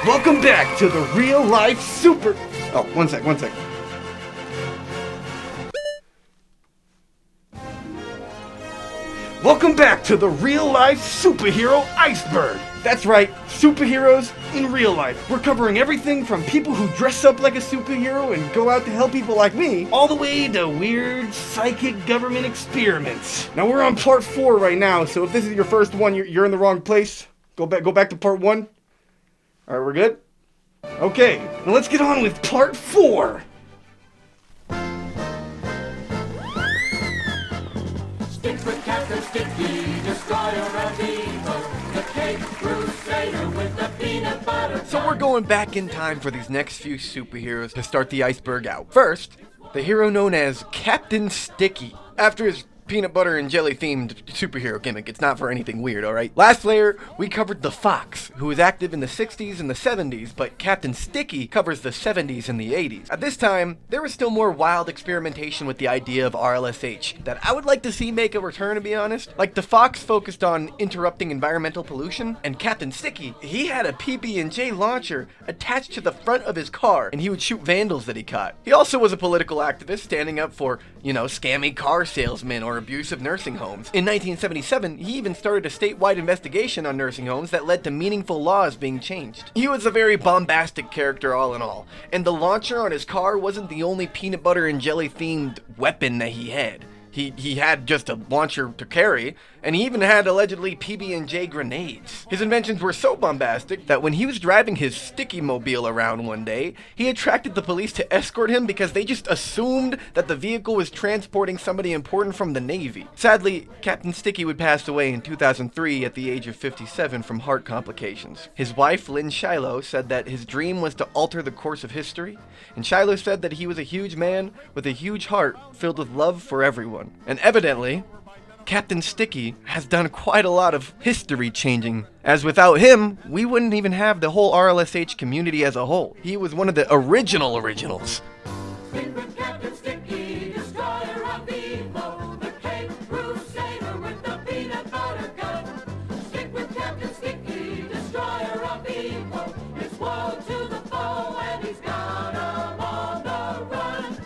Welcome back to the real life super... Oh, one sec. Welcome back to the real life superhero Iceberg. That's right, superheroes in real life. We're covering everything from people who dress up like a superhero and go out to help people like me, all the way to weird psychic government experiments. Now we're on part 4 right now, so if this is your first one, you're in the wrong place. Go back to part 1. All right, we're good? Okay, now let's get on with part 4. Stick with Captain Sticky, destroyer of evil, the Cape Crusader with the peanut butter. So we're going back in time for these next few superheroes to start the iceberg out. First, the hero known as Captain Sticky. After his peanut butter and jelly themed superhero gimmick. It's not for anything weird, alright? Last layer, we covered the Fox, who was active in the 60s and the 70s, but Captain Sticky covers the 70s and the 80s. At this time, there was still more wild experimentation with the idea of RLSH that I would like to see make a return, to be honest. Like, the Fox focused on interrupting environmental pollution, and Captain Sticky, he had a PB&J launcher attached to the front of his car, and he would shoot vandals that he caught. He also was a political activist standing up for, scammy car salesmen or abusive nursing homes. In 1977, he even started a statewide investigation on nursing homes that led to meaningful laws being changed. He was a very bombastic character all in all, and the launcher on his car wasn't the only peanut butter and jelly themed weapon that he had. He had just a launcher to carry, and he even had allegedly PB&J grenades. His inventions were so bombastic that when he was driving his Sticky Mobile around one day, he attracted the police to escort him because they just assumed that the vehicle was transporting somebody important from the Navy. Sadly, Captain Sticky would pass away in 2003 at the age of 57 from heart complications. His wife, Lynn Shiloh, said that his dream was to alter the course of history, and Shiloh said that he was a huge man with a huge heart filled with love for everyone. And evidently, Captain Sticky has done quite a lot of history changing, as without him, we wouldn't even have the whole RLSH community as a whole. He was one of the originals. Stick with Captain Sticky, destroyer of evil, the Cape Crusader with the peanut butter gun. Stick with Captain Sticky, destroyer of evil, it's woe to the foe and he's got 'em on the run.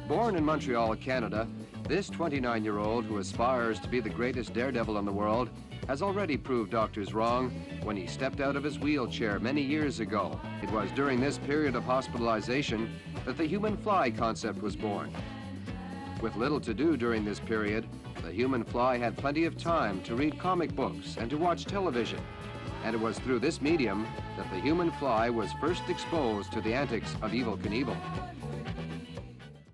Born in Montreal, Canada, this 29-year-old who aspires to be the greatest daredevil in the world has already proved doctors wrong when he stepped out of his wheelchair many years ago. It was during this period of hospitalization that the human fly concept was born. With little to do during this period, the human fly had plenty of time to read comic books and to watch television. And it was through this medium that the human fly was first exposed to the antics of Evel Knievel.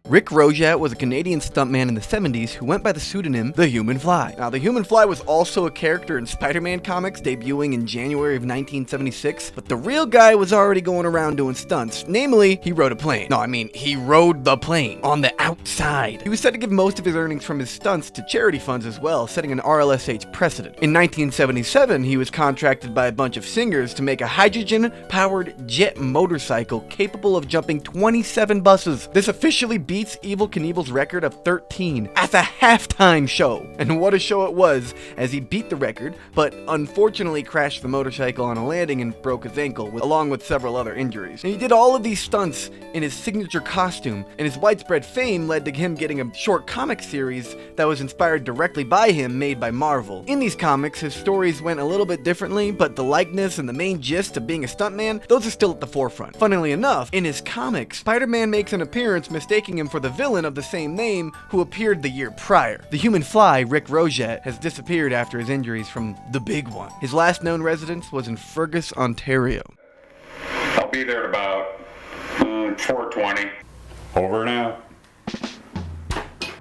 Rick Rojat was a Canadian stuntman in the 70s who went by the pseudonym The Human Fly. Now, The Human Fly was also a character in Spider-Man comics debuting in January of 1976, but the real guy was already going around doing stunts. Namely, he rode a plane. He rode the plane on the outside. He was said to give most of his earnings from his stunts to charity funds as well, setting an RLSH precedent. In 1977, he was contracted by a bunch of singers to make a hydrogen-powered jet motorcycle capable of jumping 27 buses. This officially beats Evel Knievel's record of 13 as a halftime show. And what a show it was, as he beat the record, but unfortunately crashed the motorcycle on a landing and broke his ankle, along with several other injuries. And he did all of these stunts in his signature costume, and his widespread fame led to him getting a short comic series that was inspired directly by him, made by Marvel. In these comics, his stories went a little bit differently, but the likeness and the main gist of being a stuntman, those are still at the forefront. Funnily enough, in his comics, Spider-Man makes an appearance mistaking him for the villain of the same name who appeared the year prior. The Human Fly, Rick Rojat, has disappeared after his injuries from the big one. His last known residence was in Fergus, Ontario. I'll be there at about 4:20. Over and out.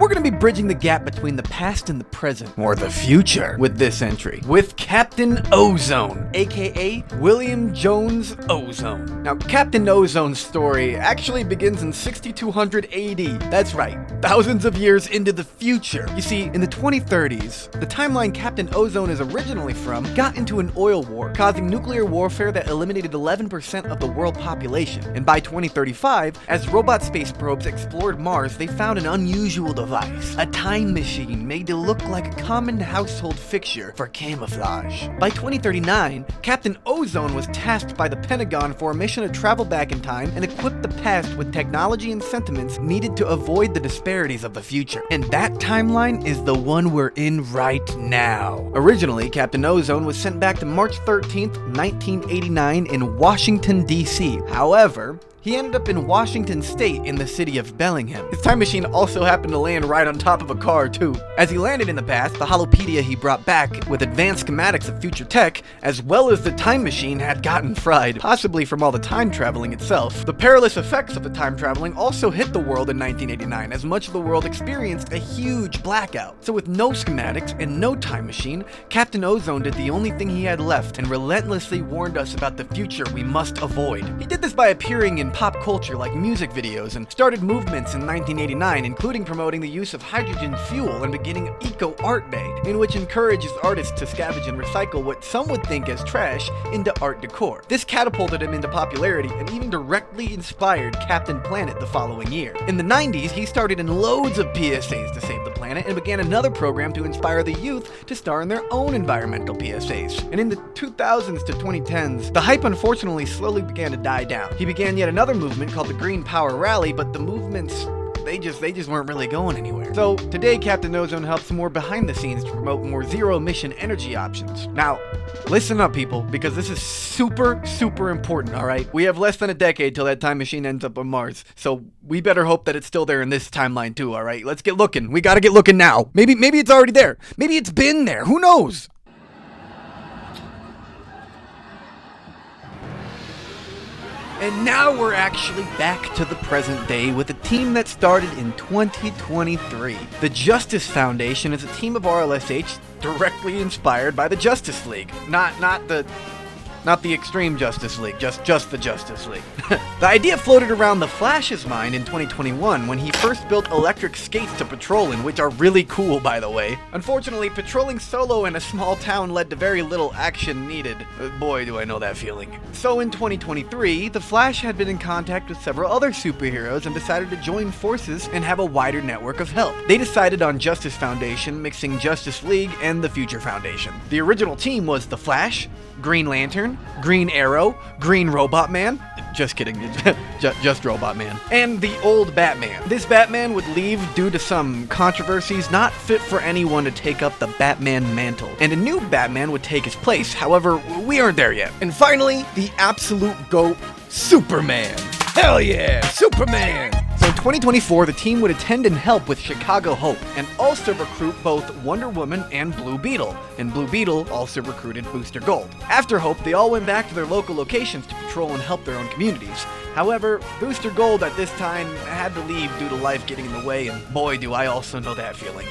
We're going to be bridging the gap between the past and the present, or the future, with this entry, with Captain Ozone, aka William Jones Ozone. Now, Captain Ozone's story actually begins in 6200 AD. That's right, thousands of years into the future. You see, in the 2030s, the timeline Captain Ozone is originally from got into an oil war, causing nuclear warfare that eliminated 11% of the world population. And by 2035, as robot space probes explored Mars, they found an unusual device, a time machine made to look like a common household fixture for camouflage. By 2039, Captain Ozone was tasked by the Pentagon for a mission to travel back in time and equip the past with technology and sentiments needed to avoid the disparities of the future. And that timeline is the one we're in right now. Originally, Captain Ozone was sent back to March 13th, 1989 in Washington, D.C. However, he ended up in Washington State in the city of Bellingham. His time machine also happened to land right on top of a car, too. As he landed in the past, the holopedia he brought back with advanced schematics of future tech, as well as the time machine, had gotten fried, possibly from all the time traveling itself. The perilous effects of the time traveling also hit the world in 1989, as much of the world experienced a huge blackout. So with no schematics and no time machine, Captain Ozone did the only thing he had left and relentlessly warned us about the future we must avoid. He did this by appearing in pop culture like music videos and started movements in 1989, including promoting the use of hydrogen fuel and beginning Eco Art Day, in which encourages artists to scavenge and recycle what some would think as trash into art decor. This catapulted him into popularity and even directly inspired Captain Planet the following year. In the 90s, he started in loads of PSAs to save the planet and began another program to inspire the youth to star in their own environmental PSAs. And in the 2000s to 2010s, the hype unfortunately slowly began to die down. He began yet another movement called the Green Power Rally, but the movements, they just weren't really going anywhere. So today, Captain Ozone helps more behind the scenes to promote more zero-emission energy options. Now, listen up, people, because this is super important, alright? We have less than a decade till that time machine ends up on Mars, so we better hope that it's still there in this timeline too, alright? Let's get looking. We gotta get looking now. Maybe it's already there. Maybe it's been there. Who knows? And now we're actually back to the present day with a team that started in 2023. The Justice Foundation is a team of RLSH directly inspired by the Justice League. Not the Extreme Justice League, just the Justice League. The idea floated around the Flash's mind in 2021 when he first built electric skates to patrol in, which are really cool, by the way. Unfortunately, patrolling solo in a small town led to very little action needed. Boy, do I know that feeling. So in 2023, the Flash had been in contact with several other superheroes and decided to join forces and have a wider network of help. They decided on Justice Foundation, mixing Justice League and the Future Foundation. The original team was the Flash, Green Lantern, Green Arrow, Green Robot Man, just kidding, just Robot Man, and the old Batman. This Batman would leave due to some controversies, not fit for anyone to take up the Batman mantle, and a new Batman would take his place. However, we aren't there yet. And finally, the absolute GOAT, Superman. Hell yeah, Superman! So in 2024, the team would attend and help with Chicago Hope, and also recruit both Wonder Woman and Blue Beetle, and Blue Beetle also recruited Booster Gold. After Hope, they all went back to their local locations to patrol and help their own communities. However, Booster Gold at this time had to leave due to life getting in the way, and boy do I also know that feeling.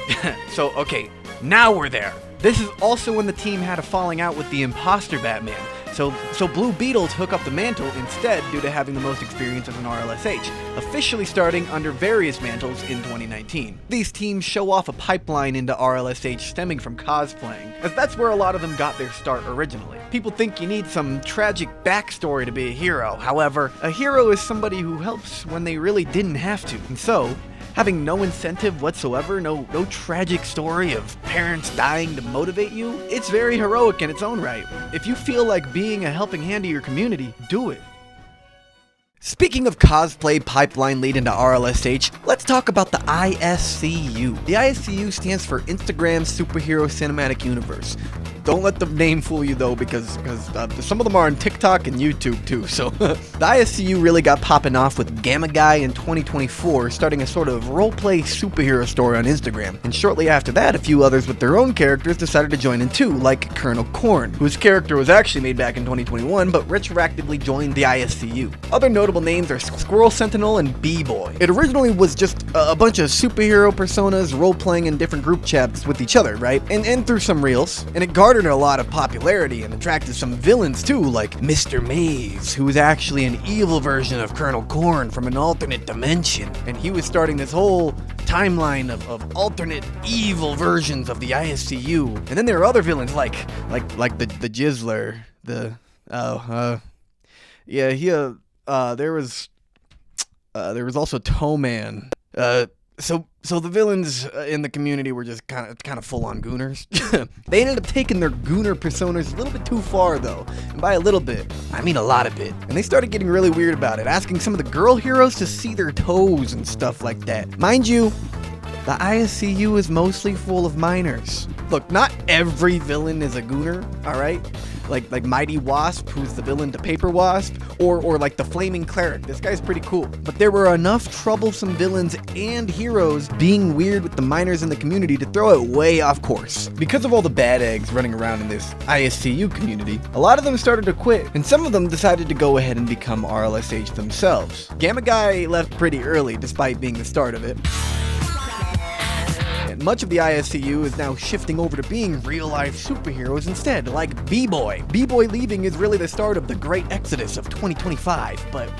So okay, now we're there. This is also when the team had a falling out with the imposter Batman. So Blue Beetle took up the mantle instead due to having the most experience as an RLSH, officially starting under various mantles in 2019. These teams show off a pipeline into RLSH stemming from cosplaying, as that's where a lot of them got their start originally. People think you need some tragic backstory to be a hero. However, a hero is somebody who helps when they really didn't have to. And so, having no incentive whatsoever, no tragic story of parents dying to motivate you, it's very heroic in its own right. If you feel like being a helping hand to your community, do it. Speaking of cosplay pipeline leading to RLSH, let's talk about the ISCU. The ISCU stands for Instagram Superhero Cinematic Universe. Don't let the name fool you though, because some of them are on TikTok and YouTube too, so the ISCU really got popping off with Gamma Guy in 2024, starting a sort of roleplay superhero story on Instagram, and shortly after that, a few others with their own characters decided to join in too, like Colonel Korn, whose character was actually made back in 2021, but retroactively joined the ISCU. Other notable names are Squirrel Sentinel and B-Boy. It originally was just a bunch of superhero personas role-playing in different group chats with each other, right? And through some reels, and it garnered a lot of popularity and attracted some villains too, like Mr. Maze, who was actually an evil version of Colonel Korn from an alternate dimension, and he was starting this whole timeline of alternate evil versions of the ISCU. And then there are other villains like the Jizzler, there was also Toe Man. So the villains in the community were just kind of full-on gooners. They ended up taking their gooner personas a little bit too far, though. And by a little bit, I mean a lot of it. And they started getting really weird about it, asking some of the girl heroes to see their toes and stuff like that. Mind you, the ISCU is mostly full of minors. Look, not every villain is a gooner, alright? Like Mighty Wasp, who's the villain to Paper Wasp, or like the Flaming Cleric. This guy's pretty cool. But there were enough troublesome villains and heroes being weird with the minors in the community to throw it way off course. Because of all the bad eggs running around in this ISCU community, a lot of them started to quit, and some of them decided to go ahead and become RLSH themselves. Gamma Guy left pretty early, despite being the start of it. Much of the ISCU is now shifting over to being real-life superheroes instead, like B-Boy. B-Boy leaving is really the start of the great exodus of 2025, but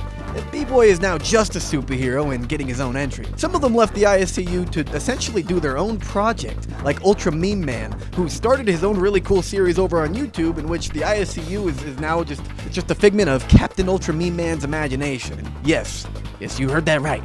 B-Boy is now just a superhero and getting his own entry. Some of them left the ISCU to essentially do their own project, like Ultra Meme Man, who started his own really cool series over on YouTube, in which the ISCU is now just a figment of Captain Ultra Meme Man's imagination. Yes, you heard that right.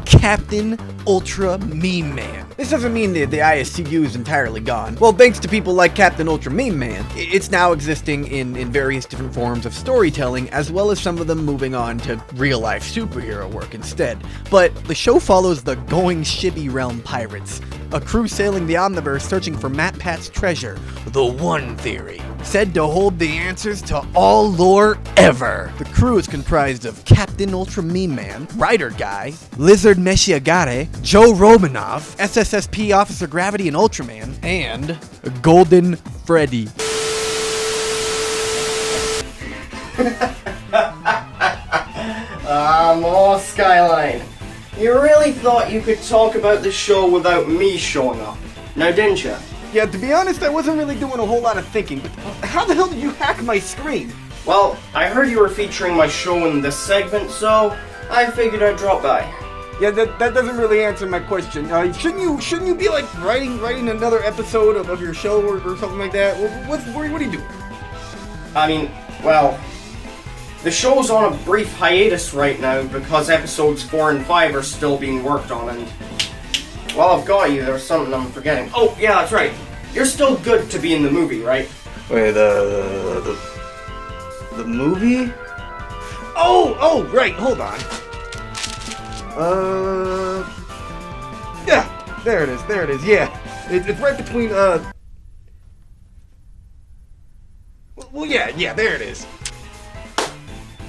Captain Ultra Meme Man. This doesn't mean the ISCU is entirely gone. Well, thanks to people like Captain Ultra Meme Man, it's now existing in various different forms of storytelling, as well as some of them moving on to real-life superhero work instead. But the show follows the Going Shibby Realm Pirates, a crew sailing the Omniverse searching for MatPat's treasure, the One Theory, said to hold the answers to all lore ever. The crew is comprised of Captain Ultra Meme Man, Rider Guy, Lizard Meshiagare, Joe Romanoff, SSSP Officer Gravity and Ultraman, and Golden Freddy. More Skyline. You really thought you could talk about the show without me showing up, now didn't you? Yeah, to be honest, I wasn't really doing a whole lot of thinking, but how the hell did you hack my screen? Well, I heard you were featuring my show in this segment, so I figured I'd drop by. Yeah, that doesn't really answer my question. Shouldn't you be like writing another episode of your show or something like that? What are you doing? I mean, well, the show's on a brief hiatus right now because episodes 4 and 5 are still being worked on, and while I've got you, there's something I'm forgetting. Oh, yeah, that's right. You're still good to be in the movie, right? Wait, the movie? Oh, right, hold on. Yeah, there it is, yeah. It's right between, well, yeah, there it is.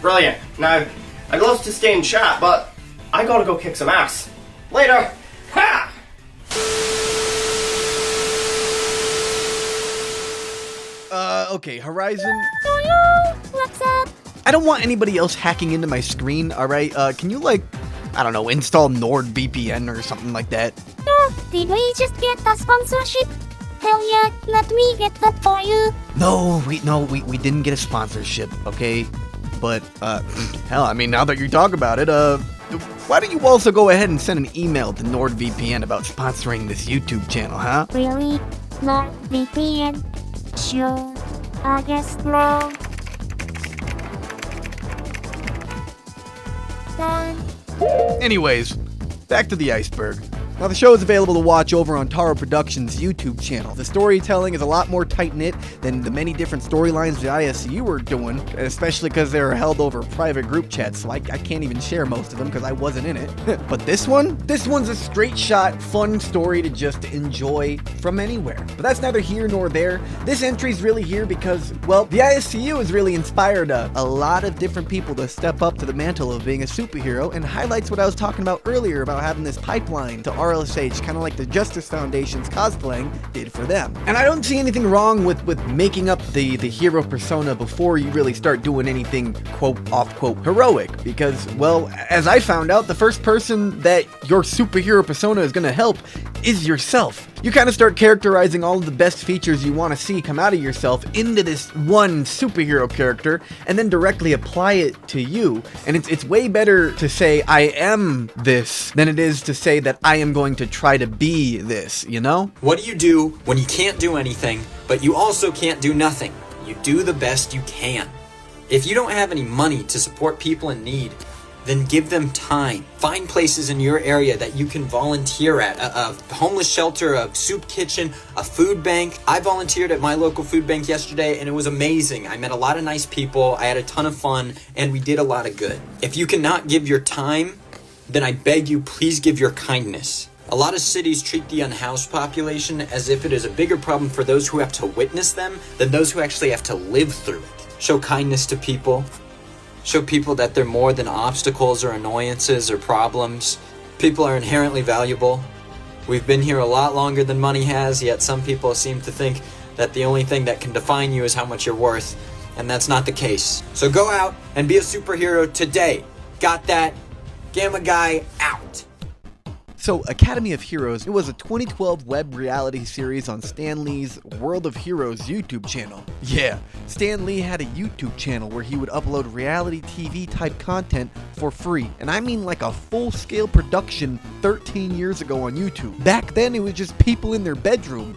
Brilliant. Now, I'd love to stay and chat, but I gotta go kick some ass. Later! Ha! Okay, Horizon. What's up? I don't want anybody else hacking into my screen, alright? Can you, like, I don't know, install NordVPN or something like that? Did we just get a sponsorship? Hell yeah, let me get that for you. No, we didn't get a sponsorship, okay? But, hell, I mean, now that you talk about it, why don't you also go ahead and send an email to NordVPN about sponsoring this YouTube channel, huh? Really? Not VPN? Sure. I guess bro. Done. Anyways, back to the Iceberg. Now, the show is available to watch over on Taro Productions' YouTube channel. The storytelling is a lot more tight-knit than the many different storylines the ISCU were doing, especially because they were held over private group chats, so I can't even share most of them because I wasn't in it. But this one's a straight-shot, fun story to just enjoy from anywhere. But that's neither here nor there. This entry's really here because, well, the ISCU has really inspired a lot of different people to step up to the mantle of being a superhero, and highlights what I was talking about earlier about having this pipeline to RLSH, kind of like the Justice Foundation's cosplaying did for them. And I don't see anything wrong with making up the hero persona before you really start doing anything quote-off-quote heroic, because, well, as I found out, the first person that your superhero persona is going to help is yourself. You kind of start characterizing all of the best features you want to see come out of yourself into this one superhero character, and then directly apply it to you. And it's way better to say, I am this, than it is to say that I am going to try to be this, you know? What do you do when you can't do anything, but you also can't do nothing? You do the best you can. If you don't have any money to support people in need, then give them time. Find places in your area that you can volunteer at. A homeless shelter, a soup kitchen, a food bank. I volunteered at my local food bank yesterday and it was amazing. I met a lot of nice people, I had a ton of fun, and we did a lot of good. If you cannot give your time, then I beg you, please give your kindness. A lot of cities treat the unhoused population as if it is a bigger problem for those who have to witness them than those who actually have to live through it. Show kindness to people. Show people that they're more than obstacles or annoyances or problems. People are inherently valuable. We've been here a lot longer than money has, yet some people seem to think that the only thing that can define you is how much you're worth, and that's not the case. So go out and be a superhero today. Got that? Gamma Guy out. So, Academy of Heroes, it was a 2012 web reality series on Stan Lee's World of Heroes YouTube channel. Yeah, Stan Lee had a YouTube channel where he would upload reality TV type content for free. And I mean like a full-scale production 13 years ago on YouTube. Back then, it was just people in their bedroom.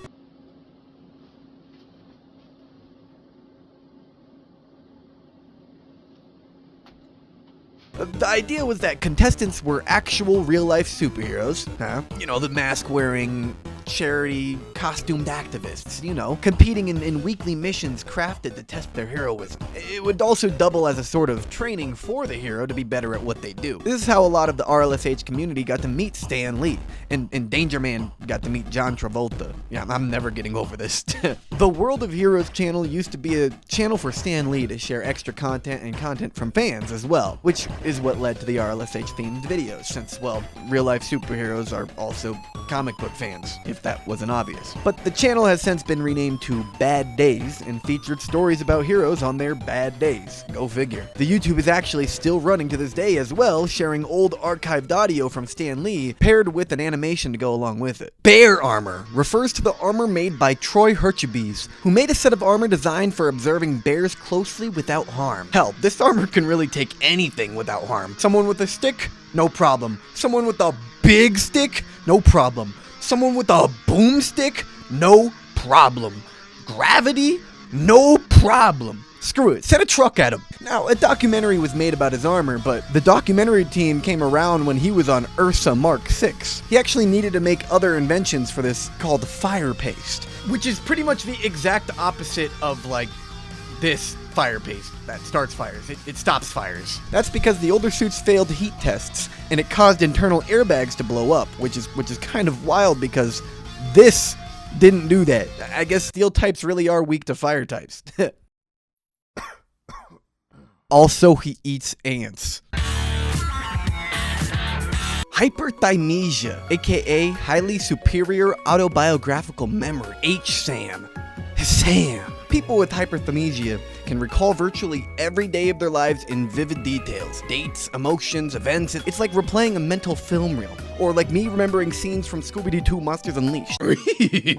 The idea was that contestants were actual real-life superheroes, you know, the mask-wearing, charity, costumed activists, you know, competing in weekly missions crafted to test their heroism. It would also double as a sort of training for the hero to be better at what they do. This is how a lot of the RLSH community got to meet Stan Lee, and Danger Man got to meet John Travolta. Yeah, I'm never getting over this. The World of Heroes channel used to be a channel for Stan Lee to share extra content and content from fans as well, which is what led to the RLSH themed videos, since, well, real-life superheroes are also comic book fans, if that wasn't obvious. But the channel has since been renamed to Bad Days and featured stories about heroes on their bad days. Go figure. The YouTube is actually still running to this day as well, sharing old archived audio from Stan Lee paired with an animation to go along with it. Bear armor refers to the armor made by Troy Herchebes, who made a set of armor designed for observing bears closely without harm. Hell, this armor can really take anything without harm. Someone with a stick? No problem. Someone with a big stick? No problem. Someone with a boomstick? No problem. Gravity? No problem. Screw it, send a truck at him. Now, a documentary was made about his armor, but the documentary team came around when he was on Ursa Mark 6. He actually needed to make other inventions for this called fire paste, which is pretty much the exact opposite of, like, this fire paste that starts fires. It stops fires. That's because the older suits failed heat tests, and it caused internal airbags to blow up, which is kind of wild because this didn't do that. I guess steel types really are weak to fire types. Also, he eats ants. Hyperthymesia, aka highly superior autobiographical memory, HSAM. Sam. People with hyperthymesia can recall virtually every day of their lives in vivid details. Dates, emotions, events. It's like replaying a mental film reel. Or like me remembering scenes from Scooby-Doo Monsters Unleashed.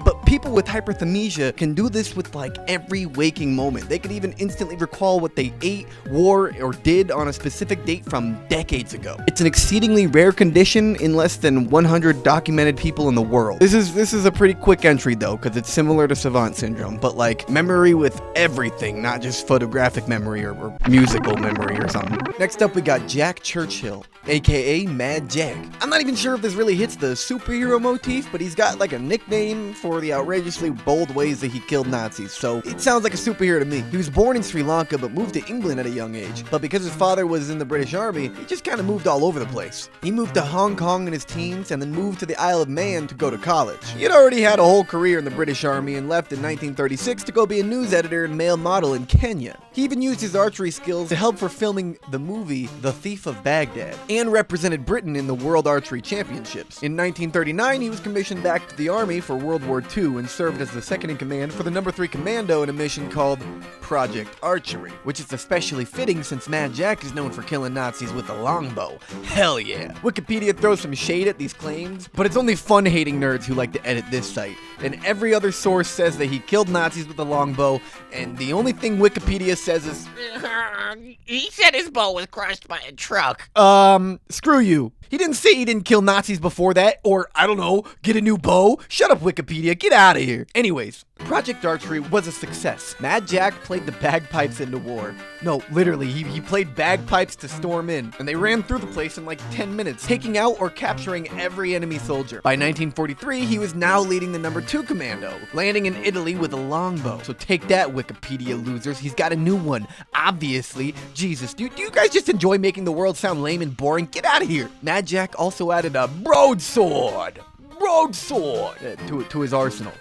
But people with hyperthymesia can do this with like every waking moment. They could even instantly recall what they ate, wore, or did on a specific date from decades ago. It's an exceedingly rare condition in less than 100 documented people in the world. This is a pretty quick entry though, because it's similar to savant syndrome, but like memory with everything, not just photographic memory or musical memory or something. Next up we got Jack Churchill, aka Mad Jack. I'm not even sure if this really hits the superhero motif, but he's got like a nickname for the outrageously bold ways that he killed Nazis, so it sounds like a superhero to me. He was born in Sri Lanka but moved to England at a young age, but because his father was in the British Army, he just kind of moved all over the place. He moved to Hong Kong in his teens and then moved to the Isle of Man to go to college. He had already had a whole career in the British Army and left in 1936 to go be a news editor and male model in Kenya. He even used his archery skills to help for filming the movie The Thief of Baghdad, and represented Britain in the World Archery Championships. In 1939, he was commissioned back to the Army for World War II and served as the second-in-command for the No. 3 Commando in a mission called Project Archery, which is especially fitting since Mad Jack is known for killing Nazis with a longbow. Hell yeah. Wikipedia throws some shade at these claims, but it's only fun-hating nerds who like to edit this site, and every other source says that he killed Nazis with a longbow, and the only thing Wikipedia says is, He said his bow was crushed by a truck. screw you. He didn't say he didn't kill Nazis before that, or, I don't know, get a new bow. Shut up, Wikipedia, get out of here. Anyways, Project Archery was a success. Mad Jack played the bagpipes into war. No, literally, he played bagpipes to storm in, and they ran through the place in like 10 minutes, taking out or capturing every enemy soldier. By 1943, he was now leading the number 2 commando, landing in Italy with a longbow. So take that, Wikipedia losers, he's got a new one. Obviously, Jesus, do you guys just enjoy making the world sound lame and boring? Get out of here. Mad Jack also added a broadsword to his arsenal.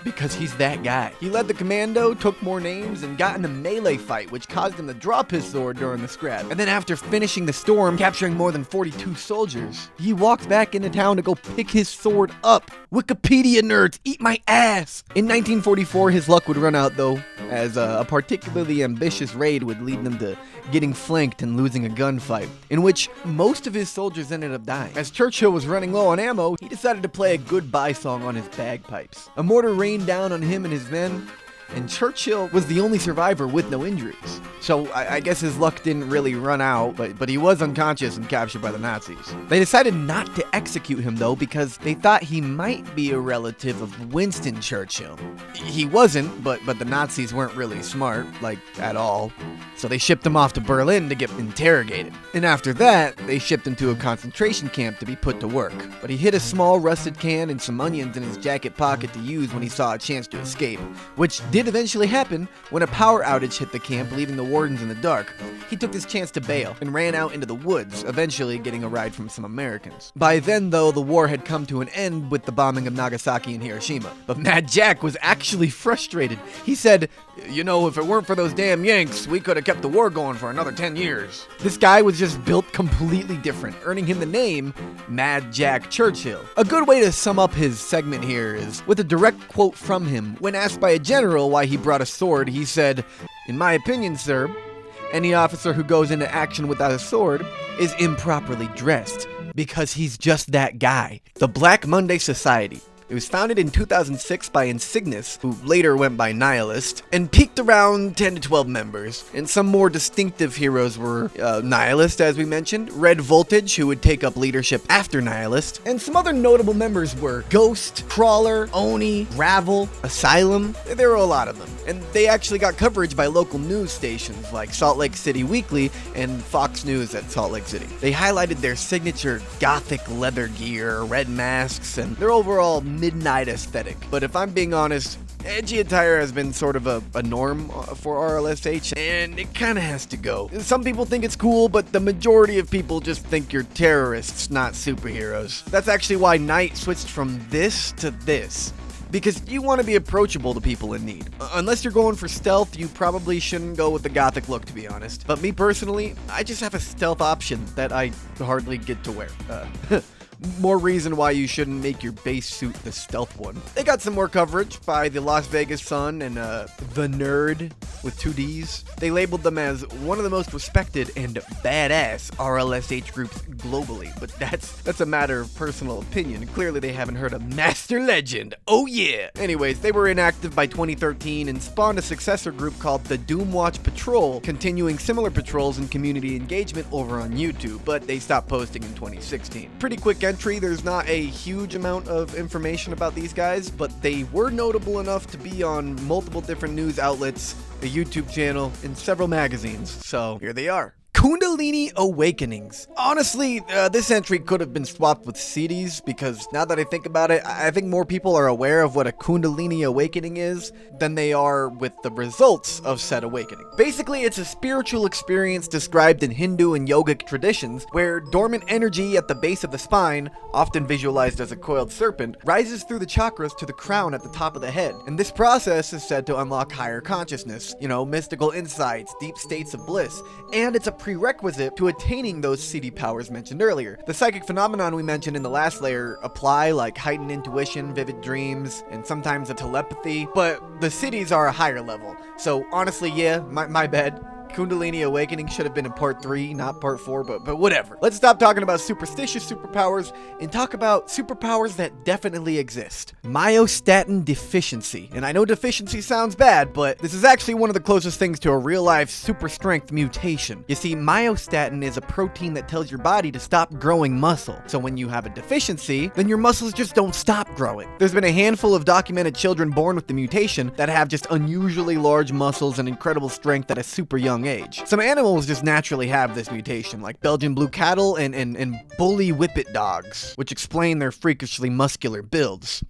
Because he's that guy. He led the commando, took more names, and got in a melee fight, which caused him to drop his sword during the scrap. And then after finishing the storm, capturing more than 42 soldiers, he walked back into town to go pick his sword up. Wikipedia nerds, eat my ass! In 1944, his luck would run out though, as a particularly ambitious raid would lead them to getting flanked and losing a gunfight, in which most of his soldiers ended up dying. As Churchill was running low on ammo, he decided to play a goodbye song on his bagpipes. A mortar rained down on him and his men, and Churchill was the only survivor with no injuries. So I guess his luck didn't really run out, but he was unconscious and captured by the Nazis. They decided not to execute him though because they thought he might be a relative of Winston Churchill. He wasn't, but the Nazis weren't really smart, like at all. So they shipped him off to Berlin to get interrogated. And after that, they shipped him to a concentration camp to be put to work. But he hid a small rusted can and some onions in his jacket pocket to use when he saw a chance to escape, which did eventually happen when a power outage hit the camp, leaving the wardens in the dark. He took his chance to bail and ran out into the woods, eventually getting a ride from some Americans. By then, though, the war had come to an end with the bombing of Nagasaki and Hiroshima. But Mad Jack was actually frustrated. He said, "You know, if it weren't for those damn Yanks, we could have kept the war going for another 10 years. This guy was just built completely different, earning him the name Mad Jack Churchill. A good way to sum up his segment here is with a direct quote from him. When asked by a general why he brought a sword, he said, "In my opinion, sir, any officer who goes into action without a sword is improperly dressed," because he's just that guy. The Black Monday Society. It was founded in 2006 by Insignis, who later went by Nihilist, and peaked around 10 to 12 members. And some more distinctive heroes were Nihilist, as we mentioned, Red Voltage, who would take up leadership after Nihilist, and some other notable members were Ghost, Crawler, Oni, Ravel, Asylum. There were a lot of them. And they actually got coverage by local news stations like Salt Lake City Weekly and Fox News at Salt Lake City. They highlighted their signature gothic leather gear, red masks, and their overall midnight aesthetic. But if I'm being honest, edgy attire has been sort of a norm for RLSH, and it kind of has to go. Some people think it's cool, but the majority of people just think you're terrorists, not superheroes. That's actually why Knight switched from this to this. Because you want to be approachable to people in need. Unless you're going for stealth, you probably shouldn't go with the gothic look, to be honest. But me personally, I just have a stealth option that I hardly get to wear. More reason why you shouldn't make your base suit the stealth one. They got some more coverage by the Las Vegas Sun and The Nerd with 2 Ds. They labeled them as one of the most respected and badass RLSH groups globally, but that's a matter of personal opinion. Clearly they haven't heard of Master Legend. Oh yeah! Anyways, they were inactive by 2013 and spawned a successor group called the Doomwatch Patrol, continuing similar patrols and community engagement over on YouTube, but they stopped posting in 2016. Pretty quick entry, there's not a huge amount of information about these guys, but they were notable enough to be on multiple different news outlets, a YouTube channel, and several magazines, so here they are. Kundalini Awakenings. Honestly, this entry could have been swapped with CDs because now that I think about it, I think more people are aware of what a Kundalini Awakening is than they are with the results of said awakening. Basically, it's a spiritual experience described in Hindu and yogic traditions where dormant energy at the base of the spine, often visualized as a coiled serpent, rises through the chakras to the crown at the top of the head. And this process is said to unlock higher consciousness, mystical insights, deep states of bliss, and it's a prerequisite to attaining those CD powers mentioned earlier. The psychic phenomenon we mentioned in the last layer apply, like heightened intuition, vivid dreams, and sometimes a telepathy, but the cities are a higher level. So honestly, yeah, my bad. Kundalini Awakenings should have been in part 3, not part 4, but whatever. Let's stop talking about superstitious superpowers and talk about superpowers that definitely exist. Myostatin Deficiency. And I know deficiency sounds bad, but this is actually one of the closest things to a real-life super strength mutation. You see, myostatin is a protein that tells your body to stop growing muscle. So when you have a deficiency, then your muscles just don't stop growing. There's been a handful of documented children born with the mutation that have just unusually large muscles and incredible strength at a super young age. Some animals just naturally have this mutation, like Belgian blue cattle and bully whippet dogs, which explain their freakishly muscular builds.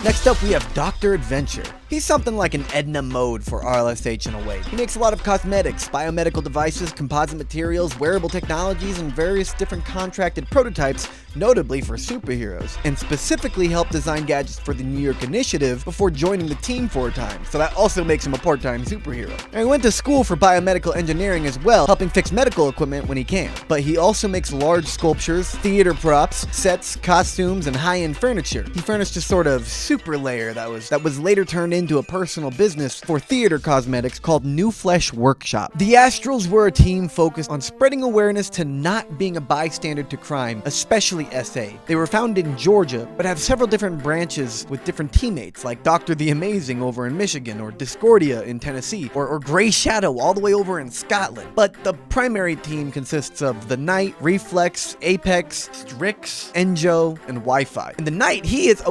Next up, we have Dr. Adventure. He's something like an Edna Mode for RLSH in a way. He makes a lot of cosmetics, biomedical devices, composite materials, wearable technologies, and various different contracted prototypes, notably for superheroes, and specifically helped design gadgets for the New York Initiative before joining the team 4 times, so that also makes him a part-time superhero. And he went to school for biomedical engineering as well, helping fix medical equipment when he can. But he also makes large sculptures, theater props, sets, costumes, and high-end furniture. He furnished a sort of super layer that was later turned into a personal business for theater cosmetics called New Flesh Workshop. The Astrals were a team focused on spreading awareness to not being a bystander to crime, especially SA. They were founded in Georgia, but have several different branches with different teammates, like Dr. the Amazing over in Michigan, or Discordia in Tennessee, or Grey Shadow all the way over in Scotland. But the primary team consists of the Knight, Reflex, Apex, Strix, Enjo, and Wi-Fi. And the Knight, he's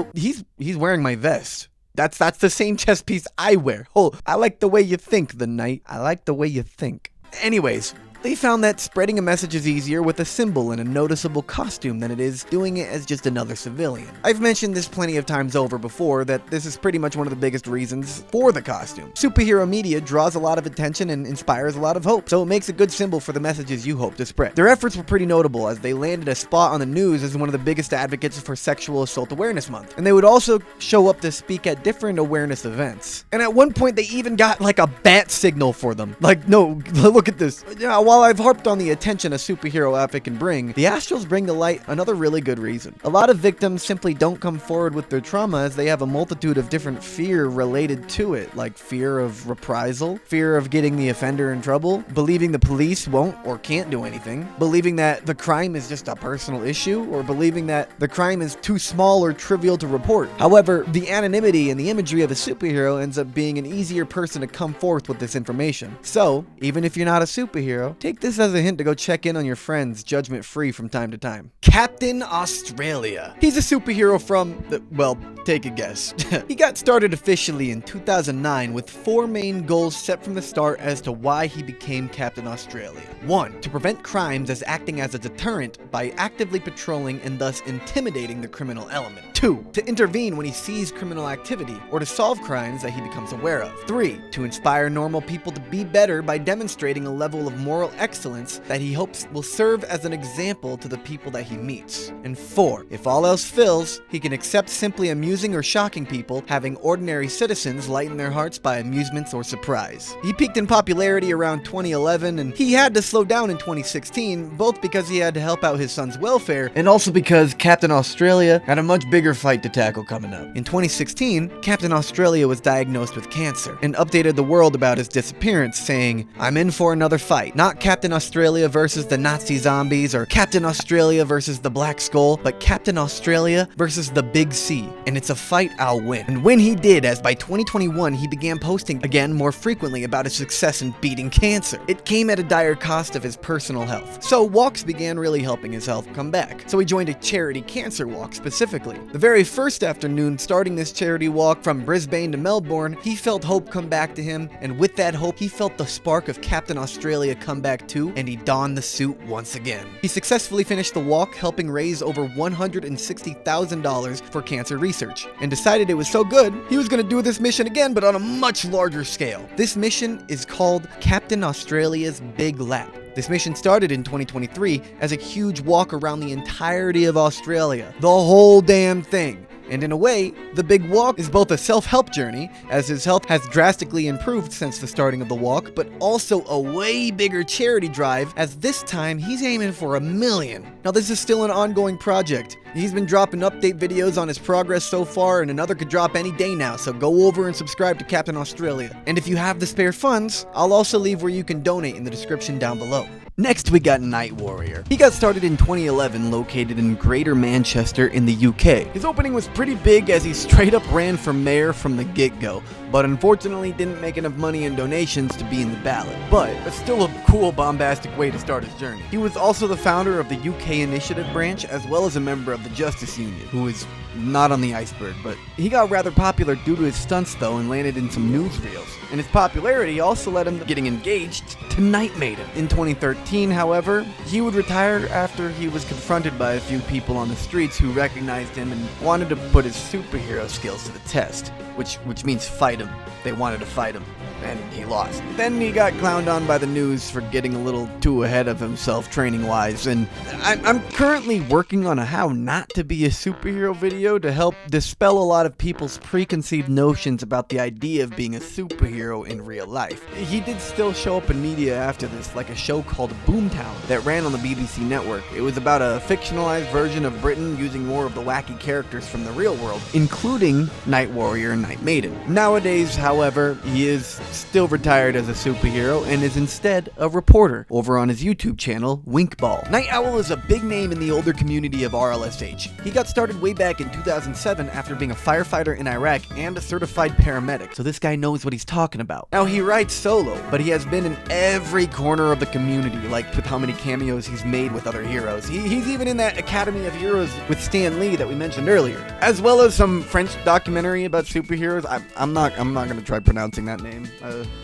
wearing my vest. That's the same chest piece I wear. Oh, I like the way you think, the Knight. I like the way you think. Anyways, they found that spreading a message is easier with a symbol and a noticeable costume than it is doing it as just another civilian. I've mentioned this plenty of times over before that this is pretty much one of the biggest reasons for the costume. Superhero media draws a lot of attention and inspires a lot of hope, so it makes a good symbol for the messages you hope to spread. Their efforts were pretty notable as they landed a spot on the news as one of the biggest advocates for Sexual Assault Awareness Month, and they would also show up to speak at different awareness events. And at one point they even got like a bat signal for them. Like, no, look at this. While I've harped on the attention a superhero outfit can bring, the Astrals bring to light another really good reason. A lot of victims simply don't come forward with their trauma as they have a multitude of different fear related to it, like fear of reprisal, fear of getting the offender in trouble, believing the police won't or can't do anything, believing that the crime is just a personal issue, or believing that the crime is too small or trivial to report. However, the anonymity and the imagery of a superhero ends up being an easier person to come forth with this information. So, even if you're not a superhero, take this as a hint to go check in on your friends judgment-free from time to time. Captain Australia. He's a superhero from well, take a guess. He got started officially in 2009 with 4 main goals set from the start as to why he became Captain Australia. 1. To prevent crimes as acting as a deterrent by actively patrolling and thus intimidating the criminal element. 2. To intervene when he sees criminal activity or to solve crimes that he becomes aware of. 3. To inspire normal people to be better by demonstrating a level of moral excellence that he hopes will serve as an example to the people that he meets. And 4. If all else fails, he can accept simply amusing or shocking people, having ordinary citizens lighten their hearts by amusements or surprise. He peaked in popularity around 2011, and he had to slow down in 2016, both because he had to help out his son's welfare, and also because Captain Australia had a much bigger fight to tackle coming up. In 2016, Captain Australia was diagnosed with cancer, and updated the world about his disappearance, saying, "I'm in for another fight. Not Captain Australia versus the Nazi zombies, or Captain Australia versus the Black Skull, but Captain Australia versus the Big C, and it's a fight I'll win." And when he did, as by 2021 he began posting again more frequently about his success in beating cancer. It came at a dire cost of his personal health, so walks began really helping his health come back. So he joined a charity cancer walk specifically. The very first afternoon starting this charity walk from Brisbane to Melbourne, he felt hope come back to him, and with that hope he felt the spark of Captain Australia come back too, and he donned the suit once again. He successfully finished the walk, helping raise over $160,000 for cancer research, and decided it was so good, he was going to do this mission again, but on a much larger scale. This mission is called Captain Australia's Big Lap. This mission started in 2023 as a huge walk around the entirety of Australia. The whole damn thing. And in a way, the big walk is both a self-help journey, as his health has drastically improved since the starting of the walk, but also a way bigger charity drive, as this time he's aiming for $1 million. Now this is still an ongoing project, He's been dropping update videos on his progress so far, and another could drop any day now, so go over and subscribe to Captain Australia. And if you have the spare funds, I'll also leave where you can donate in the description down below. Next, we got Night Warrior. He got started in 2011, located in Greater Manchester in the UK. His opening was pretty big as he straight up ran for mayor from the get-go, but unfortunately didn't make enough money in donations to be in the ballot. But it's still a cool, bombastic way to start his journey. He was also the founder of the UK Initiative branch, as well as a member of the Justice Union, who is not on the Iceberg, but he got rather popular due to his stunts though and landed in some newsreels. And his popularity also led him to getting engaged to Night Maiden. In 2013, however, he would retire after he was confronted by a few people on the streets who recognized him and wanted to put his superhero skills to the test, which means fight him. They wanted to fight him, and he lost. Then he got clowned on by the news for getting a little too ahead of himself training-wise, and I'm currently working on a how not to be a superhero video to help dispel a lot of people's preconceived notions about the idea of being a superhero in real life. He did still show up in media after this, like a show called Boomtown that ran on the BBC network. It was about a fictionalized version of Britain using more of the wacky characters from the real world, including Night Warrior and Night Maiden. Nowadays, however, he is still retired as a superhero and is instead a reporter over on his YouTube channel, Winkball. Night Owl is a big name in the older community of RLSH. He got started way back in 2007 after being a firefighter in Iraq and a certified paramedic, so this guy knows what he's talking about. Now, he writes solo, but he has been in every corner of the community, like with how many cameos he's made with other heroes. He's even in that Academy of Heroes with Stan Lee that we mentioned earlier, as well as some French documentary about superheroes. I'm not gonna try pronouncing that name.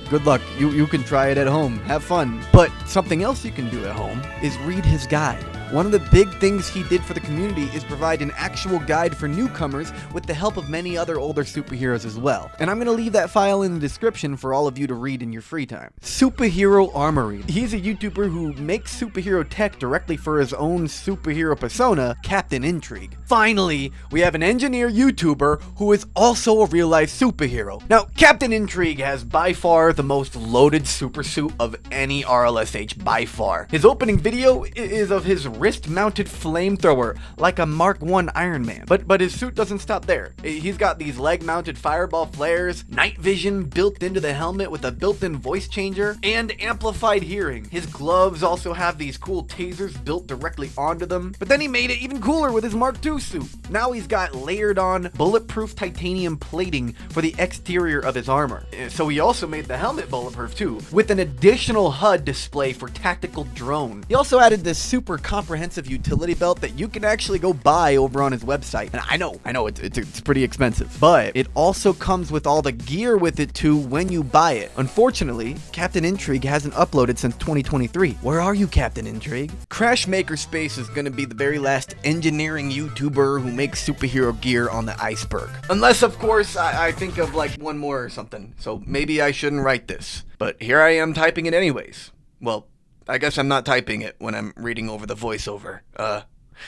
Good luck. You can try it at home. Have fun. But something else you can do at home is read his guide. One of the big things he did for the community is provide an actual guide for newcomers with the help of many other older superheroes as well. And I'm going to leave that file in the description for all of you to read in your free time. Superhero Armory. He's a YouTuber who makes superhero tech directly for his own superhero persona, Captain Intrigue. Finally, we have an engineer YouTuber who is also a real-life superhero. Now, Captain Intrigue has by far the most loaded super suit of any RLSH by far. His opening video is of his wrist-mounted flamethrower like a Mark I Iron Man. But his suit doesn't stop there. He's got these leg-mounted fireball flares, night vision built into the helmet with a built-in voice changer, and amplified hearing. His gloves also have these cool tasers built directly onto them. But then he made it even cooler with his Mark II suit. Now he's got layered on bulletproof titanium plating for the exterior of his armor. So he also made the helmet bulletproof too, with an additional HUD display for tactical drone. He also added this super comprehensive utility belt that you can actually go buy over on his website. And I know it's pretty expensive, but it also comes with all the gear with it too when you buy it. Unfortunately, Captain Intrigue hasn't uploaded since 2023. Where are you, Captain Intrigue? Crash Makerspace is gonna be the very last engineering YouTuber who makes superhero gear on the Iceberg. Unless, of course, I think of like one more or something. So maybe I shouldn't write this. But here I am typing it anyways. Well, I guess I'm not typing it when I'm reading over the voiceover.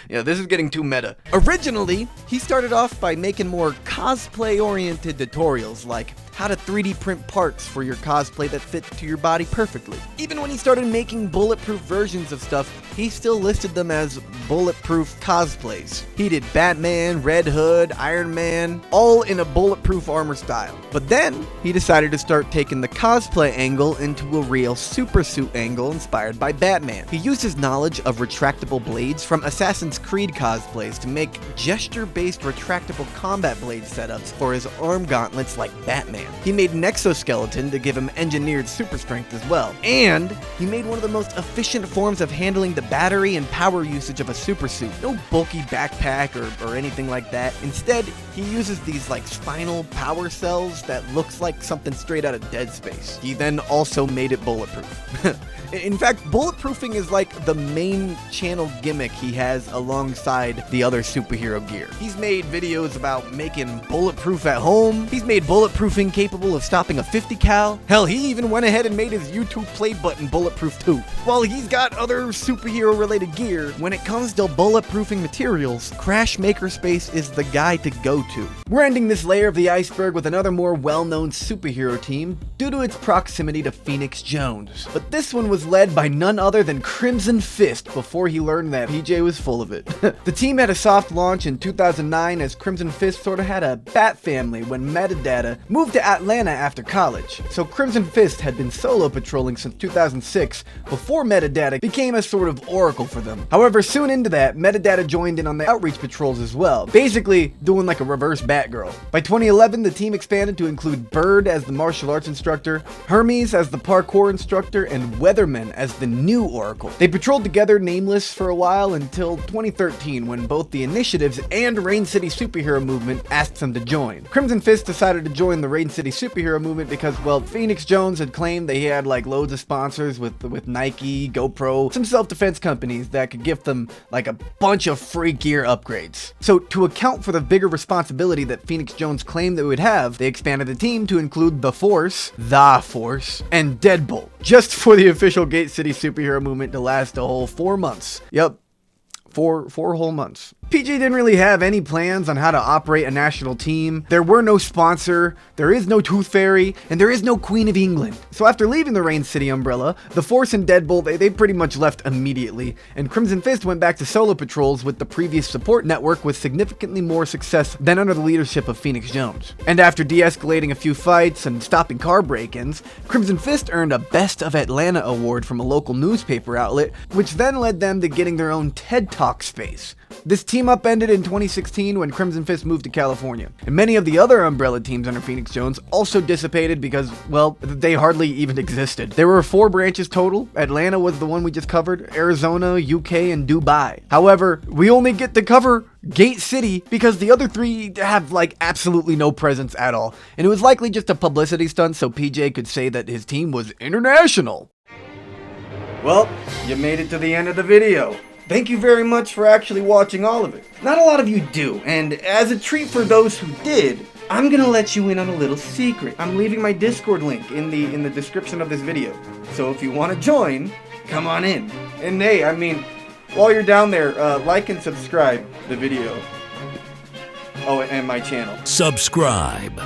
Yeah, this is getting too meta. Originally, he started off by making more cosplay-oriented tutorials, like how to 3D print parts for your cosplay that fit to your body perfectly. Even when he started making bulletproof versions of stuff, he still listed them as bulletproof cosplays. He did Batman, Red Hood, Iron Man, all in a bulletproof armor style. But then, he decided to start taking the cosplay angle into a real supersuit angle inspired by Batman. He used his knowledge of retractable blades from Assassin's Creed cosplays to make gesture-based retractable combat blade setups for his arm gauntlets like Batman. He made an exoskeleton to give him engineered super strength as well. And he made one of the most efficient forms of handling the battery and power usage of a supersuit. No bulky backpack or anything like that. Instead, he uses these like spinal power cells that looks like something straight out of Dead Space. He then also made it bulletproof. In fact, bulletproofing is like the main channel gimmick he has alongside the other superhero gear. He's made videos about making bulletproof at home. He's made bulletproofing capable of stopping a 50 cal. Hell, he even went ahead and made his YouTube play button bulletproof too. While he's got other superhero related gear, when it comes to bulletproofing materials, Crash Makerspace is the guy to go II. We're ending this layer of the iceberg with another more well-known superhero team due to its proximity to Phoenix Jones. But this one was led by none other than Crimson Fist before he learned that PJ was full of it. The team had a soft launch in 2009 as Crimson Fist sort of had a bat family when Metadata moved to Atlanta after college. So Crimson Fist had been solo patrolling since 2006 before Metadata became a sort of oracle for them. However, soon into that, Metadata joined in on the outreach patrols as well, basically doing like a reverse Batgirl. By 2011, the team expanded to include Bird as the martial arts instructor, Hermes as the parkour instructor, and Weatherman as the new oracle. They patrolled together nameless for a while until 2013 when both the Initiatives and Rain City Superhero Movement asked them to join. Crimson Fist decided to join the Rain City Superhero Movement because, well, Phoenix Jones had claimed that he had like loads of sponsors with Nike, GoPro, some self-defense companies that could gift them like a bunch of free gear upgrades. So to account for the bigger responsibility that Phoenix Jones claimed they would have, they expanded the team to include The Force, and Deadbolt, just for the official Gate City Superhero Movement to last a whole 4 months. Yep. Four whole months. PJ didn't really have any plans on how to operate a national team. There were no sponsor, there is no Tooth Fairy, and there is no Queen of England. So after leaving the Rain City umbrella, the Force and Deadbolt, they pretty much left immediately, and Crimson Fist went back to solo patrols with the previous support network with significantly more success than under the leadership of Phoenix Jones. And after de-escalating a few fights and stopping car break-ins, Crimson Fist earned a Best of Atlanta award from a local newspaper outlet, which then led them to getting their own TED Talk space. This team upended in 2016 when Crimson Fist moved to California, and many of the other umbrella teams under Phoenix Jones also dissipated because, well, they hardly even existed. There were 4 branches total. Atlanta was the one we just covered, Arizona, UK, and Dubai. However, we only get to cover Gate City because the other 3 have like absolutely no presence at all, and it was likely just a publicity stunt so PJ could say that his team was international. Well, you made it to the end of the video. Thank you very much for actually watching all of it. Not a lot of you do, and as a treat for those who did, I'm gonna let you in on a little secret. I'm leaving my Discord link in the description of this video. So if you want to join, come on in. And hey, I mean, while you're down there, like and subscribe the video. Oh, and my channel. Subscribe.